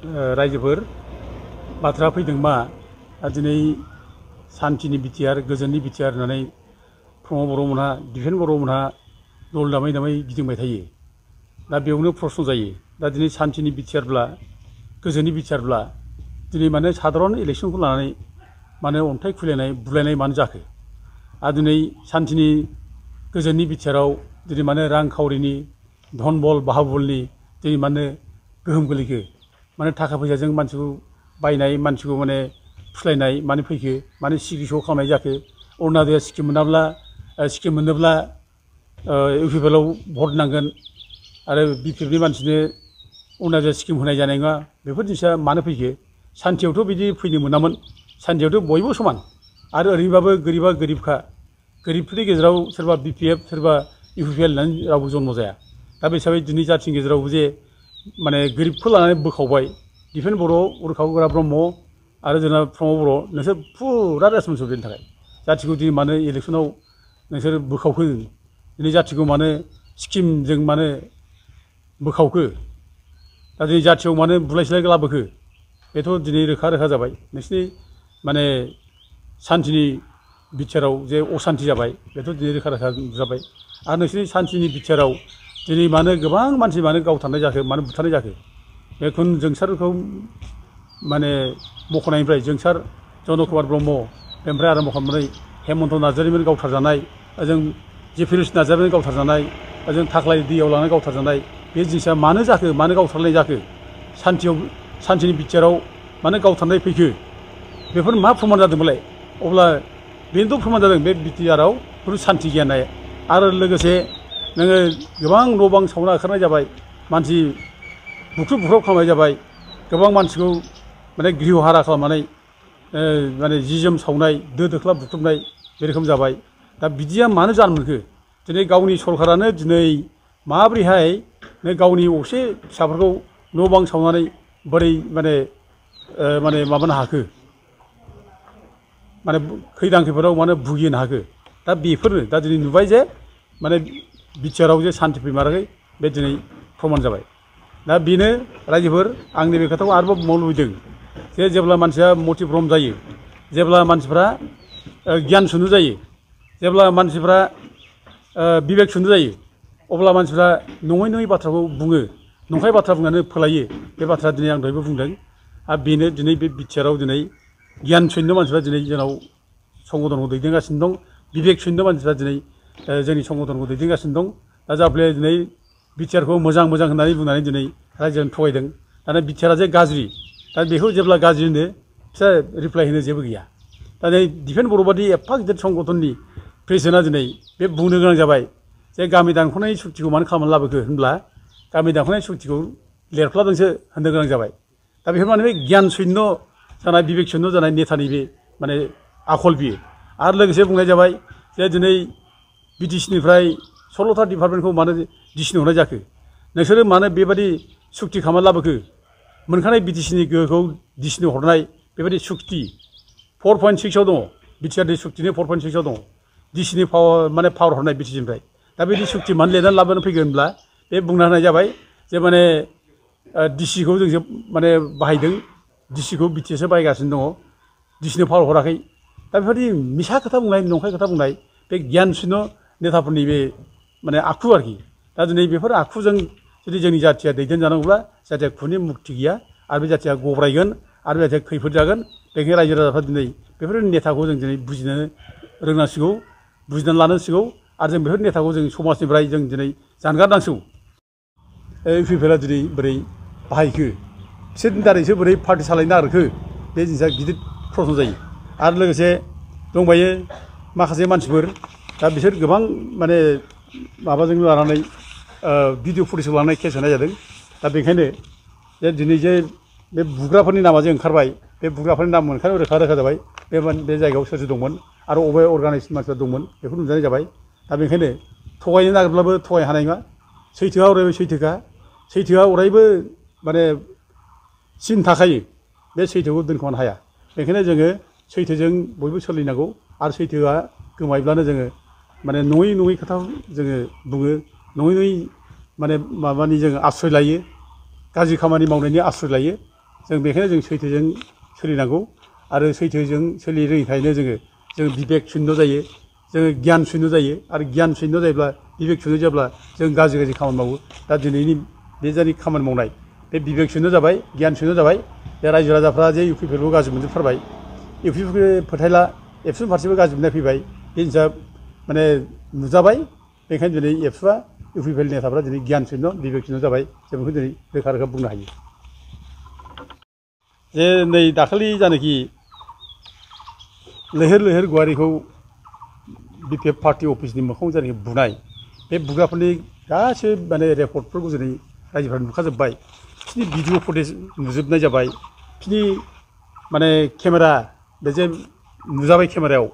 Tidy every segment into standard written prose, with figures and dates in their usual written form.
रायजोफोर बाथ्रा फैदों मा दिनै सान्थिनि बिटिआर गोजोननि बिटिआर होननानै प्रमद बर'मोनहा दिपेन बर'मोनहा दल दामै दामै गिदिंबाय थायो। दा बेयावनो प्रश्न जायो, दा दिनै सान्थिनि बिटिआरब्ला गोजोननि बिटिआरब्ला दिनै मानो साधारन इलेक्सनखौ लानानै मानो अन्थाइ खुलायनाय बुलायनाय मानो जाखो? आरो दिनै सान्थिनि गोजोननि बिटिआराव दिनै मानो रांखावरिनि धन बल बाहुबलनि दिनै मानो गोहोम गोलैखो? माने थाखा फैसाजों मानसिखौ बायनाय मानसिखौ माने फुस्लायनाय मानो फैखो? मानो सिकित्सा खालामनाय जाखो? अरुण'दय स्किम मोनोब्ला इउपिपिएलआव भट नांगोन आरो बिपिएफनि मानसिनो अरुण'दय स्किम होनाय जानाय नङा। बेफोर जिनिसा मानो फैखो? सान्थियावथ' बिदि फैनो मोनामोन। सान्थियावथ' बयबो समान आरो ओरैबाबो गोरिबा गोरिबखा। गोरिबफोरनि गेजेराव सोरबा बिपिएफ सोरबा इउपिपिएल होननानै रावबो जन्म जाया। दा बे हिसाबै दिनै जाथिनि गेजेरावबो जे माने गोरिबखौ लानानै बोखावबाय दिपेन बर', उरखाव गोरा ब्रह्म आरो जोंना प्रमद बर', नोंसोर फुरा रेसपन्सिबोल बेनि थाखाय। जाथिखौ दिनै मानो इलेक्सनाव नोंसोर बोखावखो? दिनै जाथिखौ मानो स्किमजों मानो बोखावखो? दा दिनै जाथियाव मानो बुलाय सोलाय लाबोखो? बेथ' दिनै रोखा रोखा जाबाय। नोंसिनि माने सान्थिनि बिटिआराव जे असान्थि जाबाय बेथ' दिनै रोखा रोखा जाबाय। आरो नोंसिनि सान्थिनि बिटिआराव दिनै मानो गोबां मानसि मानो गावथारनाय जाखो, मानो बुथारनाय जाखो? बेखौनो जोंसारखौ माने मख'नायनिफ्राय जोंसार जन कुमार ब्रह्म बेनिफ्राय आराम्भ खालामनानै हेमन्त नार्जारिमोन गावथारजानाय, ओजों जेफिरुस नार्जारिमोन गावथारजानाय, ओजों थाख्लाय दैयाव लानानै गावथारजानाय, बे जिनिसा मानो जाखो? मानो गावथारनाय जाखो? सान्थिनि बिटिआराव मानो गावथारनाय फैखो? बेफोर मा प्रमान जादोंमोनलाय? अब्ला बेनोथ' प्रमान जादों बे बिटिआराव खुनु सान्थि गैया होननाय। आरो लोगोसे नोङो गोबां न' बां सावना ओंखारनाय जाबाय, मानसि बुख्रुब बुख्राब खालामनाय जाबाय, गोबां मानसिखौ माने गृह हारा खालामनानै माने जि जोम सावनाय, दो दोख्ला बुख्रुबनाय बे रोखोम जाबाय। दा बिदिया मानो जानो मोनखो? दिनै गावनि सरकारानो दिनै माबोरैहाय गावनि असे फिसाफोरखौ न' बां सावनानै बोरै माने माबानो हाखो? माने खैदां खैफोदाव मानो भुगिनो हाखो? दा बेफोरनो दा दिनै नुबाय जे माने बिटिआराव जे सान्थि फैमाराखै, बे दिनै प्रमान जाबाय। दा बेनो रायजोफोर, आं नैबे खोथाखौ आरोबाव बुंबावनो लुबैदों जे जेब्ला मानसिया मतिभ्रम जायो, जेब्ला मानसिफ्रा गियान सुनु जायो, जेब्ला मानसिफ्रा बिबेक सुनु जायो, अब्ला मानसिफ्रा नङै नङै बाथ्राखौ बुङो, नंखाय बाथ्रा बुंनानै फोलायो। बे बाथ्रा दिनै आं दहायबो बुंदों। आरो बेनो दिनै बे बिटिआराव दिनै गियान शून्य मानसिफ्रा दिनै जोंनाव संगठनखौ दैदेनगासिनो दं, बिबेक शून्य मानसिफ्रा दिनै जोंनि संगठनखौ दैदेनगासिनो दं। दा जाफ्ले दिनै बिटिआरखौ मोजां मोजां होननानै बुंनानै दिनै रायजोआनो थगायदों। दाना बिटिआरा जे गाज्रि, दा बेखौ जेब्ला गाज्रि होनो बिसोर रिप्लाय होनो जेबो गैया। दा नै दिपेन बर' बादि एफा गिदिर संगठननि प्रेसिडेन्टआ दिनै बे बुंनो गोनां जाबाय जे गामि दानख'नायनि सुक्तिखौ मानो खालामनानै लाबोखो होनब्ला गामि दानख'नायनि सुक्तिखौ लेरफ्लादोंसो होननो गोनां जाबाय। दा बेफोर माने बे गियान शून्य जानाय, बिबेक शून्य जानाय नेतानि बे माने आखल बियो। आरो लोगोसे बुंनाय जाबाय जे दिनै बिटिसिनिफ्राय 16था डिपार्टमेन्टखौ मानो डिसिनो हरनाय जाखो? नोंसोरो मानो बेबादि सुक्ति खालामनानै लाबोखो? मोनखानाय बिटिसिनि गोहोखौ डिसिनो हरनाय बेबायदि सुक्ति 4.6आव दङ, बिटिआरनि सुक्तिनि 4.6आव दङ, डिसिनि पावार हरनाय बिटिसिनिफ्राय। दा बिदि सुक्ति मानो लिरनानै लाबोनो फैगोन होनब्ला बे बुंना होनाय जाबाय जे माने डिसिखौ जोंसो माने बाहायदों, डिसिखौ बिटिएसआ बाहायगासिनो दङ, डिसिनो पावार हराखै। दा बेफोरबायदि मिसा खोथा बुंनाय, नंखाय खोथा बुंनाय बे गियान शून्य नेताफोरनि बे माने आखु आरोखि। दा दिनै बेफोर आखुजों जुदि जोंनि जाथिया दैदेनजानांगौब्ला जाथिया खुनि मुक्ति गैया आरो बे जाथिया गब्रायगोन आरो बे जाथिया खैफोद जागोन। बेनिखायनो रायजो राजाफ्रा दिनै बेफोर नेताखौ जों दिनै बुजिनो रोंनांसिगौ, बुजिनानै लानांसिगौ आरो जों बेफोर नेताखौ जों समाजनिफ्राय जों दिनै जानगारनांसिगौ। इउपिपिएलआ दिनै बोरै बाहायखो, बिसोरनि दारैसो बोरै पार्टि सालायनो नागिरखो, बे जिनिसा गिदिर प्रश्न जायो। आरो लोगोसे दंबायो माखासे मानसिफोर, दा बिसोर गोबां माने माबाजों लानानै भिडिअ फुटेजखौ लानानै केस होनाय जादों। दा बेखायनो जे दिनै जे बे बुग्राफोरनि नामा जे ओंखारबाय, बे बुग्राफोरनि नाम ओंखारनायाव रोखा रोखा जाबाय बे जायगायाव सोर सोर दंमोन आरो अबे अर्गानाइजेसन मानसिफोर दंमोन बेखौ नुजानाय जाबाय। दा बेखायनो थगायनो नागिरब्लाबो थगायनो हानाय नङा। सैथोआ अरायबो सैथोखा, सैथोआ अरायबो माने सिन थाखायो, बे सैथोखौ दोनखोमानो हाया। बेखायनो जोङो सैथोजों बयबो सोलिनांगौ आरो सैथोआ गोमायोब्लानो जोङो माने नङै नङै खोथा जोङो बुङो, नङै नङै माने माबानि जोङो आश्रय लायो, गाज्रि खामानि मावनायनि आश्रय लायो। जों बेखायनो जों सैथोजों सोलिनांगौ आरो सैथोजों सोलिनो रोङिखायनो जों बिबेक शून्य जायो जोङो गियान शून्य जायो आरो गियान शून्य जायोब्ला बिबेक शून्य जाब्ला जों गाज्रि खामानि मावो दा दिनैनि बे जानि खामानि मावनाय बे बिबेक शून्य जाबाय गियान शून्य जाबाय बे रायजो राजाफ्रा जे इउ पि पि एल खौ गाज्रि मोनजोबथारबाय इउ पि पि एल फोथायला एबसुनि फारसेबो गाज्रि मोननाय फैबाय बे जिनिसा माने नुजाबाय बेखायनो दिनै एबसुआ इउ पि पि एल नेताफ्रा दिनै गियान शून्य बिबेक शून्य जाबाय जों बेखौ दिनै रोखा रोखा बुंनो हायो जे नै दाखालि जानाखि लैहोर लैहोर गवारिखौ बि पि एफ पार्टि अफिसनि मोखाङाव जानाखि बुनाय बे बुग्राफोरनि गासैबो माने रेकर्डफोरखौ दिनै रायजोफ्रा नुखाजोब्बाय बिसोरनि भिडिअ फुटेज नुजोबनाय जाबाय बिसोरनि माने केमेरा बे जे नुजाबाय केमेरायाव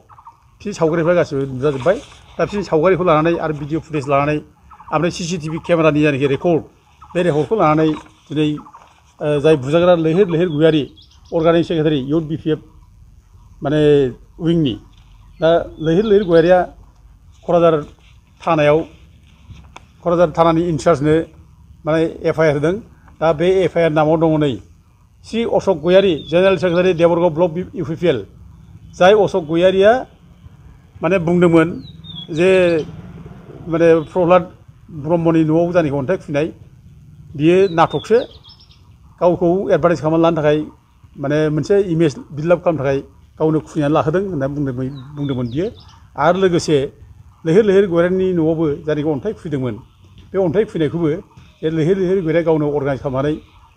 बिसोरनि सावगारिफ्रा गासिबो नुजाजोब्बाय दा बिसोरनि सावगारिखौ लानानै आरो भिडिअ फुटेज लानानै ओमफ्राय CCTV केमेरानि जानाखि रेकर्ड बे रेकर्डखौ लानानै दिनै जाय बुजाग्रा लैहोर लैहोर गयारि अर्गानिक सेक्रेटारि इउथ बि पि एफ माने उइंनि दा लैहोर लैहोर गयारिया क'क्राझार थानानि इनचार्जनो माने FIR होदों दा बे FIR नामाव दङ नै Shri Ashok Gayari general secretary Debargaon block U P P L जाय अशक गयारिया माने बुंदोंमोन जे माने प्रह्लाद ब्रह्मनि न'आव जानाखि अन्थाइ खुबैनाय बियो नाटकसो गावखौ एडभार्टाइज खालामनानै लानो थाखाय माने मोनसे इमेज बिल्ड आप खालामनो थाखाय गावनो खुबैनानै लाहोदों होननानै बुंदोंमोन बियो आरो लोगोसे लैहोर लैहोर गयारिनि न'आवबो जायनाखि अन्थाइ खुबैदोंमोन बे अन्थाइ खुबैनायखौबो बे लैहोर लैहोर गयारिया गावनो अर्गानाइज खालामनानै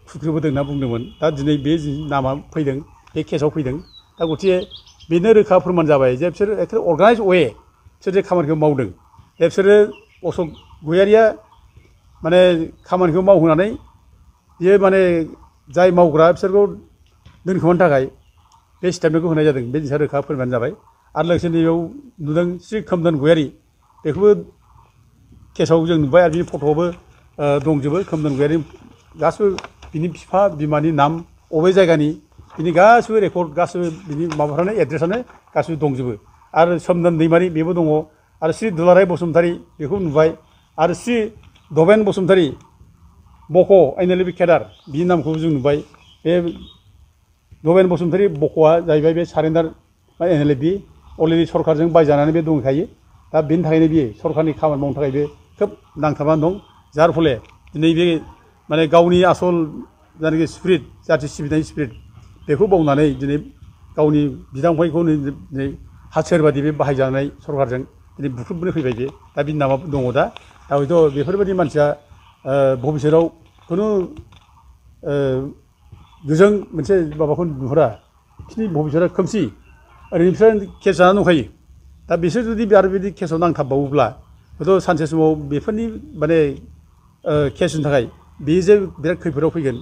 खुख्रिबोदों होनना बुंदोंमोन दा दिनै बे नामा फैदों बे केसाव फैदों दा गथिखे बेनो रोखा फोरमान जाबाय जे बिसोर एखे अर्गानाइज बिसोर जे खामानिखौ मावदों जे बिसोरो अशक गयारिया माने खामानिखौ मावहोनानै बियो माने जाय मावग्रा बिसोरखौ दोनखोमानो थाखाय बे स्टेटमेन्टखौ होनाय जादों बे जिनिसा रोखा फोरमान जाबाय आरो लोगोसे नैबेयाव नुदों श्री खोमदोन गयारि बेखौबो केसाव जों नुबाय आरो बिनि फट'आवबो दंजोबो खोमदोन गयारि गासिबो बिनि बिफा बिमानि नाम अबे जायगानि बिनि गासिबो रेकर्ड गासिबो बिनि माबाफ्रानो एड्रेसानो गासिबो दंजोबो आरो सोमदोन दैमारि बेबो दङ आरो श्री दुलाराय बसुमतारी बेखौ नुबाय आरो श्री दबेन बसुमतारी बक' NLB केडार बिनि नामखौ जों नुबाय बे दबेन बसुमतारी बक'आ जाहैबाय बे सारेन्डार बा NLB अलरेडि सरकारजों बायजानानै बे दंखायो दा बेनि थाखायनो बियो सरकारनि खामानि मावनो थाखाय बे खोब नांथाबनानै दं जार फले दिनै बे माने गावनि आसल जायनाखि स्पिरिट जाथि सिबिनायनि स्पिरिट बेखौ बावनानै दिनै गावनि बिदा फंबायखौ दिनै हाथियार बादि बे बाहायजानाय सरकारजों दिनै बुख्रुबनो फैबाय बे दा बिनि नामा दङ दा हयथ' बेफोरबायदि मानसिया भबिष्यतआव खुनु गोजों मोनसे माबाखौ नुहुरा बिसोरनि भबिष्यतआ खोमसि ओरैनो बिसोर केस जानानै दंखायो दा बिसोर जुदि आरो बिदि केसाव नांथाबबावोब्ला हयथ' सानसे समाव बेफोरनि माने केसनि थाखाय बे जे बिराद खैफोदाव फैगोन